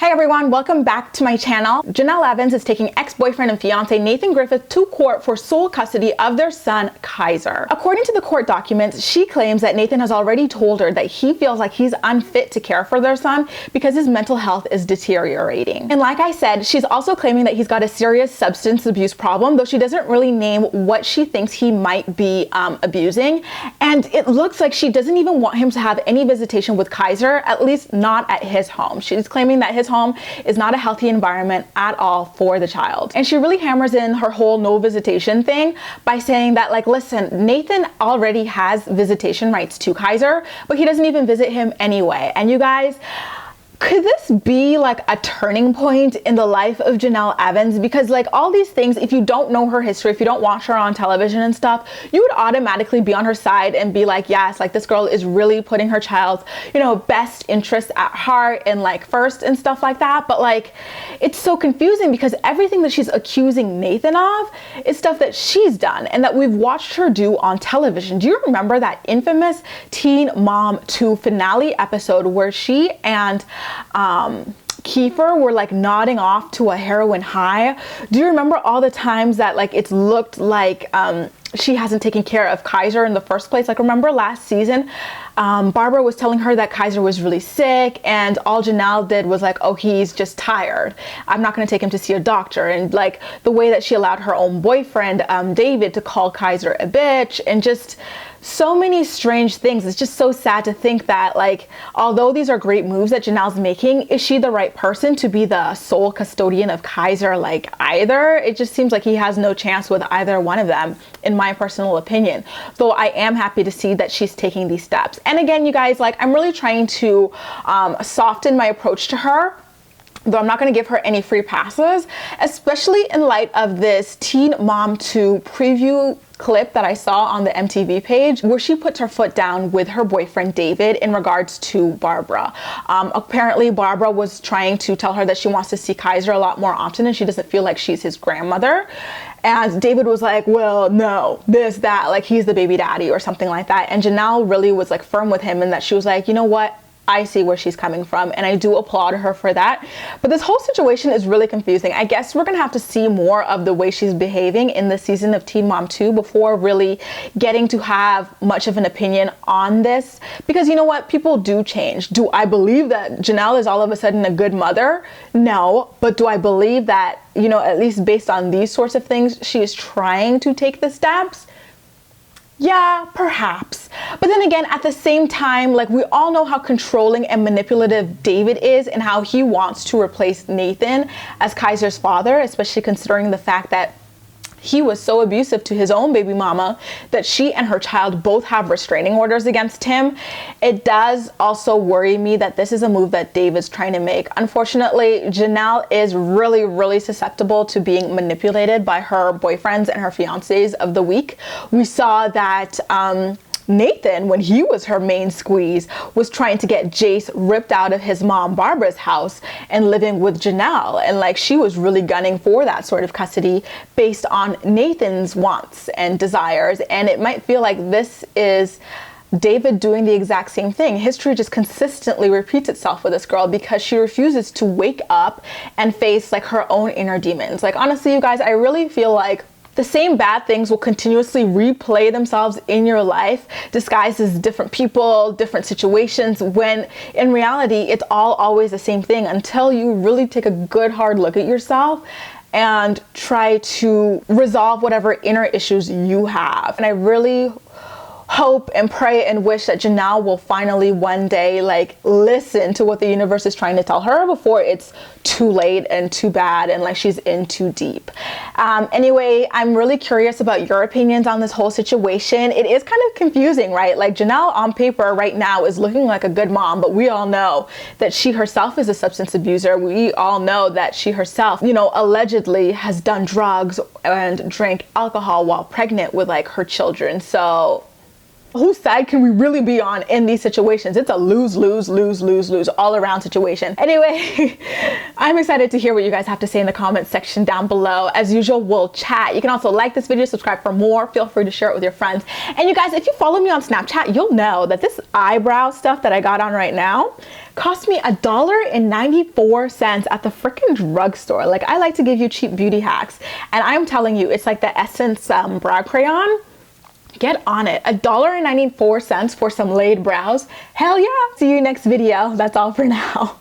Hey everyone, welcome back to my channel. Jenelle Evans is taking ex-boyfriend and fiance Nathan Griffith to court for sole custody of their son, Kaiser. According to the court documents, she claims that Nathan has already told her that he feels like he's unfit to care for their son because his mental health is deteriorating. And like I said, she's also claiming that he's got a serious substance abuse problem, though she doesn't really name what she thinks he might be abusing. And it looks like she doesn't even want him to have any visitation with Kaiser, at least not at his home. She's claiming that his home is not a healthy environment at all for the child. And she really hammers in her whole no visitation thing by saying that, like, listen, Nathan already has visitation rights to Kaiser, but he doesn't even visit him anyway. And you guys, could this be like a turning point in the life of Jenelle Evans? Because like all these things, if you don't know her history, if you don't watch her on television and stuff, you would automatically be on her side and be like, yes, like this girl is really putting her child's, best interests at heart and like first and stuff like that. But like, it's so confusing because everything that she's accusing Nathan of is stuff that she's done and that we've watched her do on television. Do you remember that infamous Teen Mom 2 finale episode where she and Kiefer were like nodding off to a heroin high? Do you remember all the times that like it's looked like she hasn't taken care of Kaiser in the first place? Like, remember last season, Barbara was telling her that Kaiser was really sick and all Jenelle did was like, oh, he's just tired, I'm not going to take him to see a doctor. And like the way that she allowed her own boyfriend, David, to call Kaiser a bitch, and just so many strange things. It's just so sad to think that, like, although these are great moves that Jenelle's making, is she the right person to be the sole custodian of Kaiser like either? It just seems like he has no chance with either one of them, in my personal opinion. Though I am happy to see that she's taking these steps. And again, you guys, like, I'm really trying to soften my approach to her, though I'm not going to give her any free passes, especially in light of this Teen Mom 2 preview clip that I saw on the MTV page where she puts her foot down with her boyfriend David in regards to Barbara. Apparently Barbara was trying to tell her that she wants to see Kaiser a lot more often and she doesn't feel like she's his grandmother. And David was like, well, no, this, that, like he's the baby daddy or something like that. And Jenelle really was like firm with him, and that she was like, you know what? I see where she's coming from, and I do applaud her for that. But this whole situation is really confusing. I guess we're gonna have to see more of the way she's behaving in the season of Teen Mom 2 before really getting to have much of an opinion on this. Because you know what? People do change. Do I believe that Jenelle is all of a sudden a good mother? No. But do I believe that, at least based on these sorts of things, she is trying to take the steps? Yeah, perhaps. But then again, at the same time, like, we all know how controlling and manipulative David is and how he wants to replace Nathan as Kaiser's father, especially considering the fact that he was so abusive to his own baby mama that she and her child both have restraining orders against him. It does also worry me that this is a move that David's trying to make. Unfortunately, Jenelle is really, really susceptible to being manipulated by her boyfriends and her fiancés of the week. We saw that Nathan, when he was her main squeeze, was trying to get Jace ripped out of his mom Barbara's house and living with Jenelle. And like, she was really gunning for that sort of custody based on Nathan's wants and desires. And it might feel like this is David doing the exact same thing. History just consistently repeats itself with this girl because she refuses to wake up and face like her own inner demons. Like, honestly, you guys, I really feel like the same bad things will continuously replay themselves in your life, disguised as different people, different situations, when in reality, it's all always the same thing until you really take a good hard look at yourself and try to resolve whatever inner issues you have. And I really hope and pray and wish that Jenelle will finally one day like listen to what the universe is trying to tell her before it's too late and too bad and like she's in too deep. Anyway, I'm really curious about your opinions on this whole situation. It is kind of confusing, right? Like, Jenelle on paper right now is looking like a good mom, but we all know that she herself is a substance abuser. We all know that she herself, allegedly has done drugs and drank alcohol while pregnant with like her children. So Whose side can we really be on in these situations? It's a lose, lose, lose, lose, lose all around situation. Anyway, I'm excited to hear what you guys have to say in the comments section down below. As usual, we'll chat. You can also like this video, subscribe for more. Feel free to share it with your friends. And you guys, if you follow me on Snapchat, you'll know that this eyebrow stuff that I got on right now cost me $1.94 at the freaking drugstore. Like, I like to give you cheap beauty hacks, and I'm telling you, it's like the Essence brow crayon. Get on it. $1.94 for some laid brows. Hell yeah. See you next video. That's all for now.